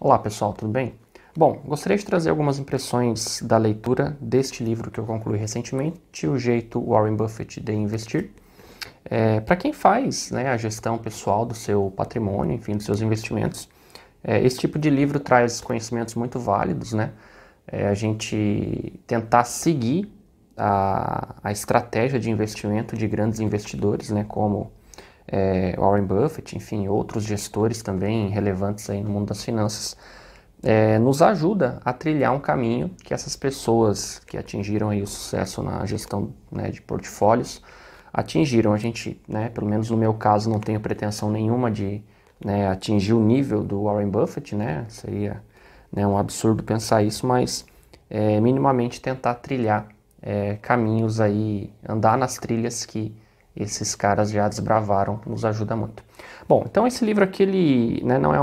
Olá pessoal, tudo bem? Bom, gostaria de trazer algumas impressões da leitura deste livro que eu concluí recentemente, O Jeito Warren Buffett de Investir. Para quem faz, né, a gestão pessoal do seu patrimônio, enfim, dos seus investimentos, esse tipo de livro traz conhecimentos muito válidos, né? A gente tentar seguir a estratégia de investimento de grandes investidores, né, como Warren Buffett, enfim, outros gestores também relevantes aí no mundo das finanças, nos ajuda a trilhar um caminho que essas pessoas que atingiram aí o sucesso na gestão, né, de portfólios atingiram. A gente, né, pelo menos no meu caso, não tenho pretensão nenhuma de, né, atingir o nível do Warren Buffett, né, seria, né, um absurdo pensar isso, mas minimamente tentar trilhar caminhos aí, andar nas trilhas que esses caras já desbravaram, nos ajuda muito. Bom, então esse livro aqui, ele, né, não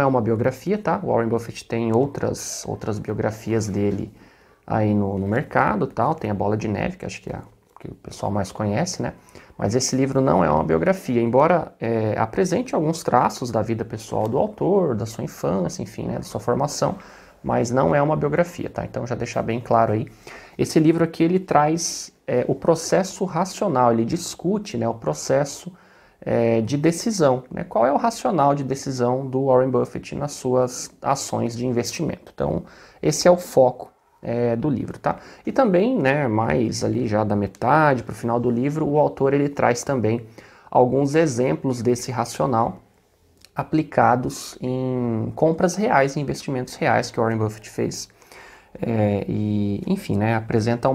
é uma biografia, tá? O Warren Buffett tem outras biografias dele aí no mercado, tal. Tem a Bola de Neve, que acho que é a que o pessoal mais conhece, né? Mas esse livro não é uma biografia, embora apresente alguns traços da vida pessoal do autor, da sua infância, enfim, né, da sua formação, mas não é uma biografia, tá? Então já deixar bem claro aí. Esse livro aqui, ele traz o processo racional, ele discute, né, o processo de decisão, né? Qual é o racional de decisão do Warren Buffett nas suas ações de investimento. Então, esse é o foco do livro, tá? E também, né, mais ali já da metade para o final do livro, o autor ele traz também alguns exemplos desse racional aplicados em compras reais, em investimentos reais que o Warren Buffett fez. E, enfim, né, apresenta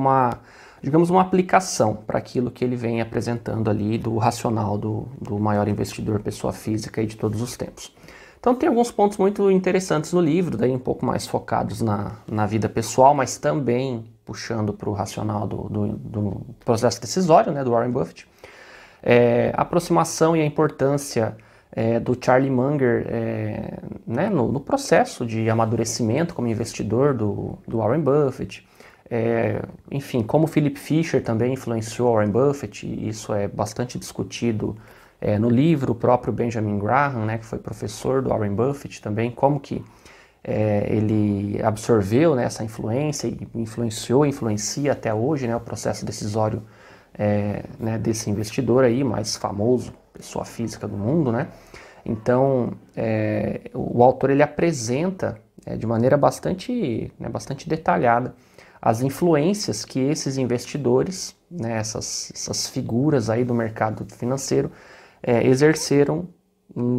digamos, uma aplicação para aquilo que ele vem apresentando ali do racional do maior investidor, pessoa física aí de todos os tempos. Então tem alguns pontos muito interessantes no livro, daí um pouco mais focados na vida pessoal, mas também puxando para o racional do processo decisório, né, do Warren Buffett. A aproximação e a importância do Charlie Munger né, no processo de amadurecimento como investidor do Warren Buffett. Enfim, como Philip Fisher também influenciou Warren Buffett, e isso é bastante discutido no livro. O próprio Benjamin Graham, né, que foi professor do Warren Buffett também, como que ele absorveu, né, essa influência e influencia até hoje, né, o processo decisório né, desse investidor aí, mais famoso, pessoa física do mundo, né? Então, o autor ele apresenta de maneira bastante detalhada as influências que esses investidores, né, essas figuras aí do mercado financeiro, exerceram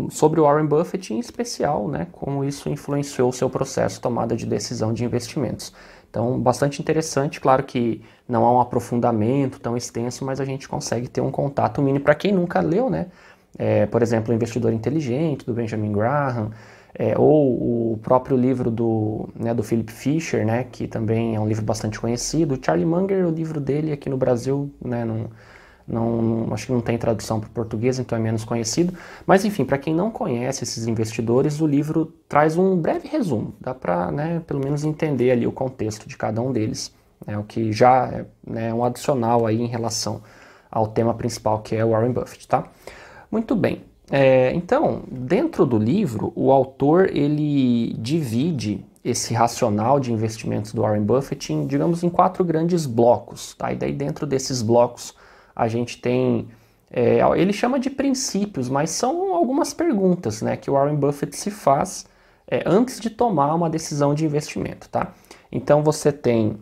sobre o Warren Buffett, em especial, né, como isso influenciou o seu processo de tomada de decisão de investimentos. Então, bastante interessante, claro que não há um aprofundamento tão extenso, mas a gente consegue ter um contato mínimo para quem nunca leu, né? Por exemplo, O Investidor Inteligente, do Benjamin Graham, ou o próprio livro do Philip Fisher, né, que também é um livro bastante conhecido. O Charlie Munger, o livro dele aqui no Brasil, né, acho que não tem tradução para o português, então é menos conhecido. Mas, enfim, para quem não conhece esses investidores, o livro traz um breve resumo. Dá para, né, pelo menos entender ali o contexto de cada um deles, né, o que já é, né, um adicional aí em relação ao tema principal, que é o Warren Buffett, tá? Muito bem. Então, dentro do livro, o autor ele divide esse racional de investimentos do Warren Buffett em, digamos, em 4 grandes blocos, tá? E daí dentro desses blocos a gente tem, ele chama de princípios, mas são algumas perguntas, né, que o Warren Buffett se faz antes de tomar uma decisão de investimento, tá? Então você tem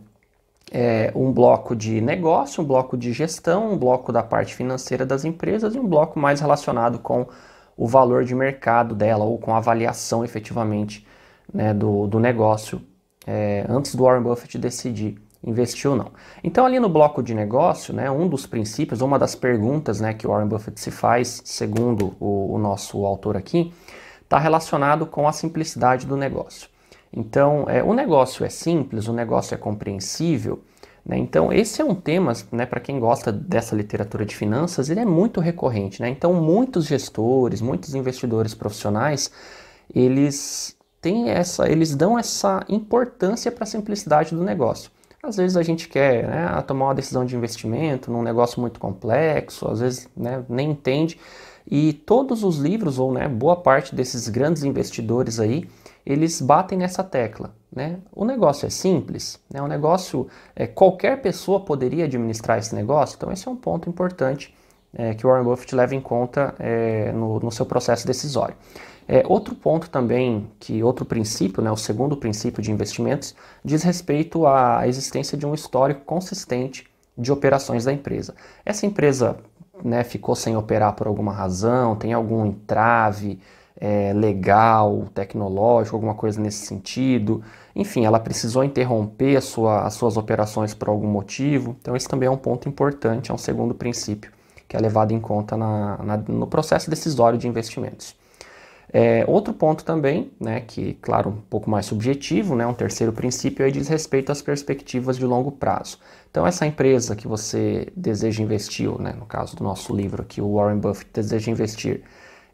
um bloco de negócio, um bloco de gestão, um bloco da parte financeira das empresas e um bloco mais relacionado com o valor de mercado dela ou com a avaliação efetivamente, né, do negócio antes do Warren Buffett decidir investir ou não. Então ali no bloco de negócio, né, um dos princípios, uma das perguntas, né, que o Warren Buffett se faz, segundo o nosso autor aqui, está relacionado com a simplicidade do negócio. Então, o negócio é simples, o negócio é compreensível, né? Então, esse é um tema, né, para quem gosta dessa literatura de finanças, ele é muito recorrente, né? Então, muitos gestores, muitos investidores profissionais, eles dão essa importância para a simplicidade do negócio. Às vezes a gente quer, né, tomar uma decisão de investimento num negócio muito complexo, às vezes, né, nem entende. E todos os livros, ou né, boa parte desses grandes investidores aí, eles batem nessa tecla, né? O negócio é simples, né? O negócio, qualquer pessoa poderia administrar esse negócio, então esse é um ponto importante que o Warren Buffett leva em conta no seu processo decisório. Outro ponto também, outro princípio, né, o segundo princípio de investimentos, diz respeito à existência de um histórico consistente de operações da empresa. Essa empresa, né, ficou sem operar por alguma razão, tem algum entrave legal, tecnológico, alguma coisa nesse sentido. Enfim, ela precisou interromper as suas operações por algum motivo. Então, esse também é um ponto importante, é um segundo princípio que é levado em conta no processo decisório de investimentos. Outro ponto também, né, que, claro, um pouco mais subjetivo, né, um terceiro princípio, diz respeito às perspectivas de longo prazo. Então, essa empresa que você deseja investir, né, no caso do nosso livro aqui, o Warren Buffett deseja investir,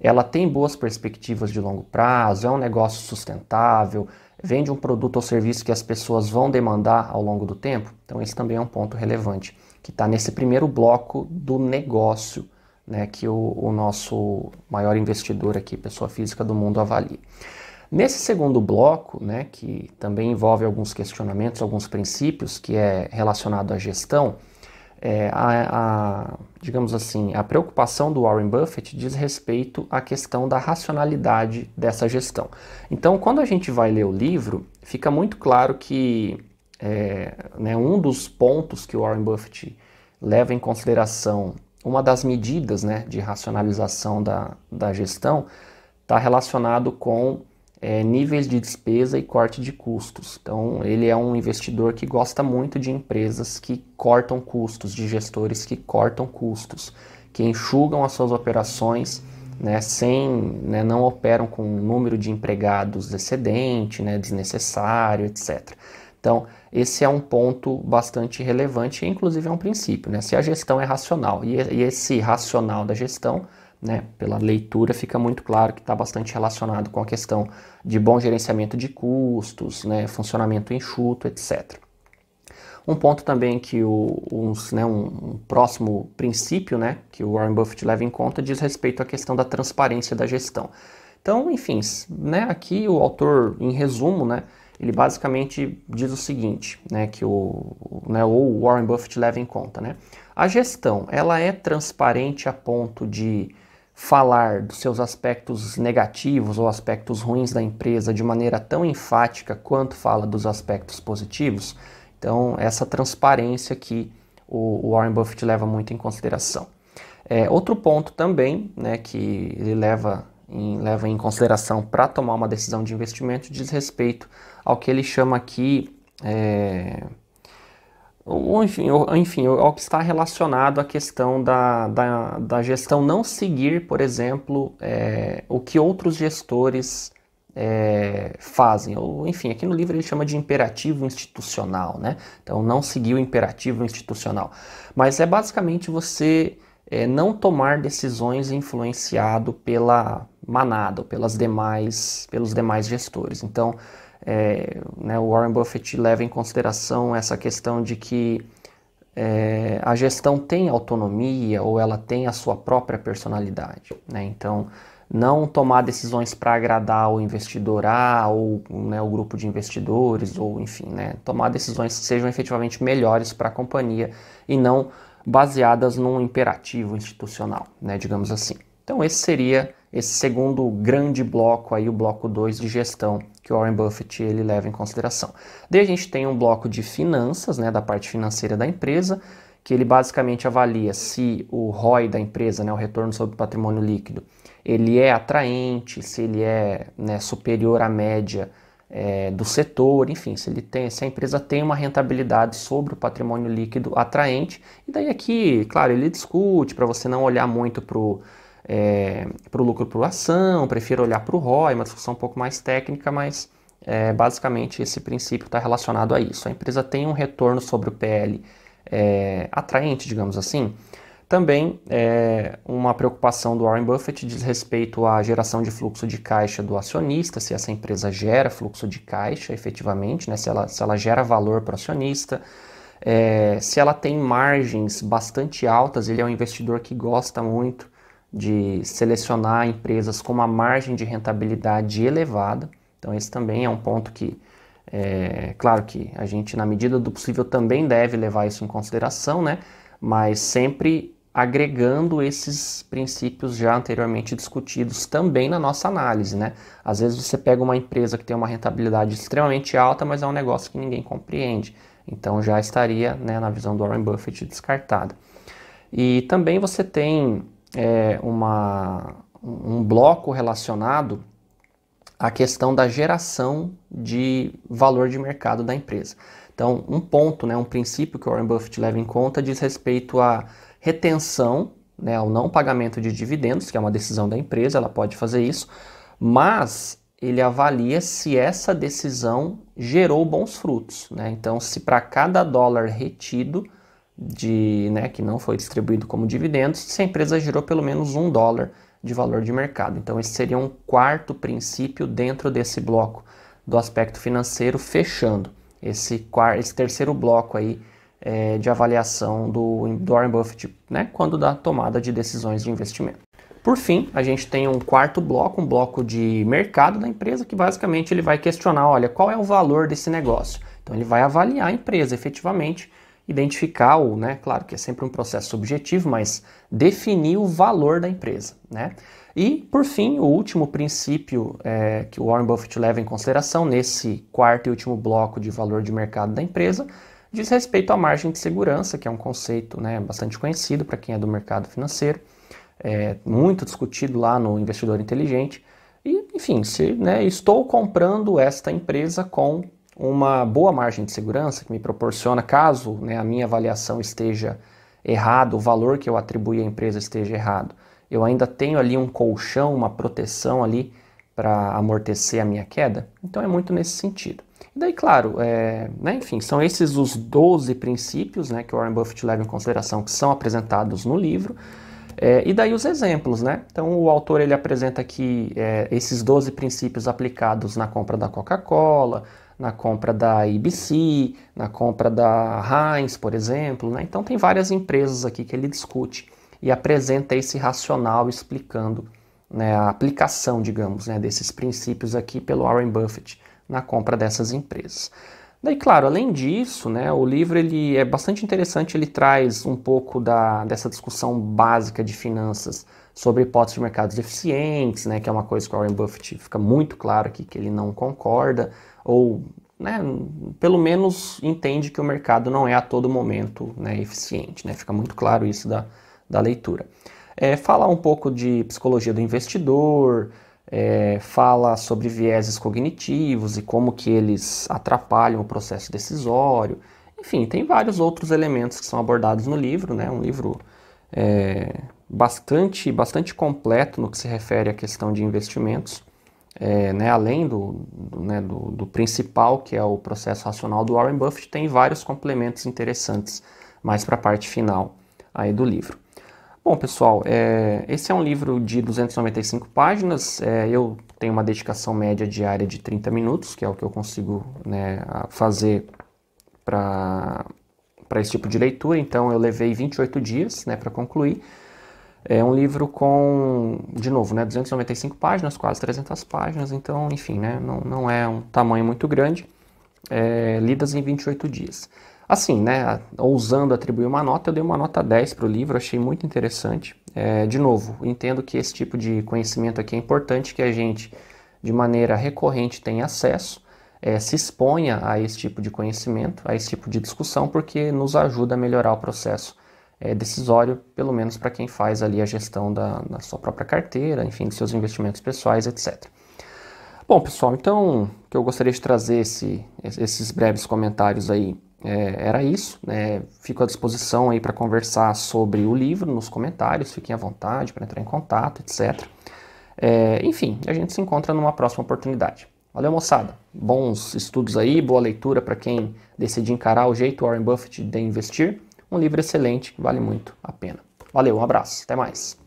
ela tem boas perspectivas de longo prazo, é um negócio sustentável, vende um produto ou serviço que as pessoas vão demandar ao longo do tempo. Então, esse também é um ponto relevante, que está nesse primeiro bloco do negócio, né, que o nosso maior investidor aqui, pessoa física do mundo, avalia. Nesse segundo bloco, né, que também envolve alguns questionamentos, alguns princípios, que é relacionado à gestão, digamos assim, a preocupação do Warren Buffett diz respeito à questão da racionalidade dessa gestão. Então, quando a gente vai ler o livro, fica muito claro que né, um dos pontos que o Warren Buffett leva em consideração, uma das medidas, né, de racionalização da gestão, está relacionado com níveis de despesa e corte de custos. Então, ele é um investidor que gosta muito de empresas que cortam custos, de gestores que cortam custos, que enxugam as suas operações, né, não operam com um número de empregados excedente, né, desnecessário, etc. Então, esse é um ponto bastante relevante e, inclusive, é um princípio, né? Se a gestão é racional e esse racional da gestão, né, pela leitura, fica muito claro que está bastante relacionado com a questão de bom gerenciamento de custos, né, funcionamento enxuto, etc. Um ponto também que um próximo princípio, né, que o Warren Buffett leva em conta diz respeito à questão da transparência da gestão. Então, enfim, né, aqui o autor, em resumo, né, ele basicamente diz o seguinte, né, que o Warren Buffett leva em conta, né? A gestão, ela é transparente a ponto de falar dos seus aspectos negativos ou aspectos ruins da empresa de maneira tão enfática quanto fala dos aspectos positivos? Então, essa transparência que o Warren Buffett leva muito em consideração. Outro ponto também, né, que ele leva em consideração para tomar uma decisão de investimento diz respeito ao que ele chama aqui, ao que está relacionado à questão da gestão não seguir, por exemplo, o que outros gestores fazem. Ou, enfim, aqui no livro ele chama de imperativo institucional, né? Então, não seguir o imperativo institucional. Mas é basicamente você não tomar decisões influenciado pela manada, ou pelos demais gestores. Então, né, o Warren Buffett leva em consideração essa questão de que a gestão tem autonomia ou ela tem a sua própria personalidade, né? Então, não tomar decisões para agradar o investidor A ou, né, o grupo de investidores, ou enfim, né, tomar decisões que sejam efetivamente melhores para a companhia e não baseadas num imperativo institucional, né, digamos assim. Então, esse seria esse segundo grande bloco, aí, o bloco 2 de gestão, que o Warren Buffett ele leva em consideração. Daí a gente tem um bloco de finanças, né, da parte financeira da empresa, que ele basicamente avalia se o ROI da empresa, né, o retorno sobre o patrimônio líquido, ele é atraente, se ele é, né, superior à média do setor, enfim, se a empresa tem uma rentabilidade sobre o patrimônio líquido atraente. E daí aqui, claro, ele discute para você não olhar muito para o lucro por ação, prefiro olhar para o ROI, uma discussão um pouco mais técnica, mas basicamente esse princípio está relacionado a isso. A empresa tem um retorno sobre o PL atraente, digamos assim. Também uma preocupação do Warren Buffett diz respeito à geração de fluxo de caixa do acionista, se essa empresa gera fluxo de caixa efetivamente, né, se ela gera valor para o acionista, se ela tem margens bastante altas. Ele é um investidor que gosta muito de selecionar empresas com uma margem de rentabilidade elevada. Então esse também é um ponto que, claro que a gente, na medida do possível, também deve levar isso em consideração, né? Mas sempre agregando esses princípios já anteriormente discutidos também na nossa análise, né? Às vezes você pega uma empresa que tem uma rentabilidade extremamente alta, mas é um negócio que ninguém compreende. Então já estaria, né, na visão do Warren Buffett, descartada. E também você tem um bloco relacionado à questão da geração de valor de mercado da empresa. Então, um ponto, né, um princípio que o Warren Buffett leva em conta diz respeito à retenção, né, ao não pagamento de dividendos, que é uma decisão da empresa, ela pode fazer isso, mas ele avalia se essa decisão gerou bons frutos, né? Então, se para cada dólar retido, que não foi distribuído como dividendos, se a empresa gerou pelo menos $1 de valor de mercado. Então, esse seria um quarto princípio dentro desse bloco do aspecto financeiro, fechando esse terceiro bloco aí de avaliação do Warren Buffett, né, quando da tomada de decisões de investimento. Por fim, a gente tem um quarto bloco, um bloco de mercado da empresa, que basicamente ele vai questionar, olha, qual é o valor desse negócio? Então ele vai avaliar a empresa efetivamente, identificar claro que é sempre um processo subjetivo, mas definir o valor da empresa, né? E, por fim, o último princípio que o Warren Buffett leva em consideração nesse quarto e último bloco de valor de mercado da empresa diz respeito à margem de segurança, que é um conceito, né, bastante conhecido para quem é do mercado financeiro, muito discutido lá no Investidor Inteligente. E, enfim, estou comprando esta empresa com uma boa margem de segurança que me proporciona, caso, né, a minha avaliação esteja errada, o valor que eu atribuí à empresa esteja errado, eu ainda tenho ali um colchão, uma proteção ali para amortecer a minha queda. Então é muito nesse sentido. E daí, claro, enfim, são esses os 12 princípios, né, que o Warren Buffett leva em consideração, que são apresentados no livro. E daí os exemplos, né? Então o autor ele apresenta aqui esses 12 princípios aplicados na compra da Coca-Cola, na compra da ABC, na compra da Heinz, por exemplo, né? Então tem várias empresas aqui que ele discute e apresenta esse racional explicando, né, a aplicação, digamos, né, desses princípios aqui pelo Warren Buffett na compra dessas empresas. Daí, claro, além disso, né, o livro ele é bastante interessante, ele traz um pouco dessa discussão básica de finanças sobre hipóteses de mercados eficientes, né, que é uma coisa que o Warren Buffett fica muito claro aqui que ele não concorda, ou, né, pelo menos entende que o mercado não é a todo momento, né, eficiente, né, fica muito claro isso da leitura. Fala um pouco de psicologia do investidor, fala sobre vieses cognitivos e como que eles atrapalham o processo decisório. Enfim, tem vários outros elementos que são abordados no livro, né? Um livro bastante completo no que se refere à questão de investimentos, né? Além do principal, que é o processo racional do Warren Buffett, tem vários complementos interessantes mais para a parte final aí do livro. Bom, pessoal, esse é um livro de 295 páginas, eu tenho uma dedicação média diária de 30 minutos, que é o que eu consigo, né, fazer para esse tipo de leitura, então eu levei 28 dias, né, para concluir. É um livro com, de novo, né, 295 páginas, quase 300 páginas, então, enfim, né, não é um tamanho muito grande, lidas em 28 dias. Assim, né, ousando atribuir uma nota, eu dei uma nota 10 para o livro, achei muito interessante. De novo, entendo que esse tipo de conhecimento aqui é importante que a gente, de maneira recorrente, tenha acesso, se exponha a esse tipo de conhecimento, a esse tipo de discussão, porque nos ajuda a melhorar o processo decisório, pelo menos para quem faz ali a gestão da sua própria carteira, enfim, dos seus investimentos pessoais, etc. Bom, pessoal, então, o que eu gostaria de trazer esses breves comentários aí, era isso, né? Fico à disposição aí para conversar sobre o livro nos comentários, fiquem à vontade para entrar em contato, etc. Enfim, a gente se encontra numa próxima oportunidade. Valeu, moçada! Bons estudos aí, boa leitura para quem decidir encarar o jeito Warren Buffett de investir. Um livro excelente, vale muito a pena. Valeu, um abraço, até mais!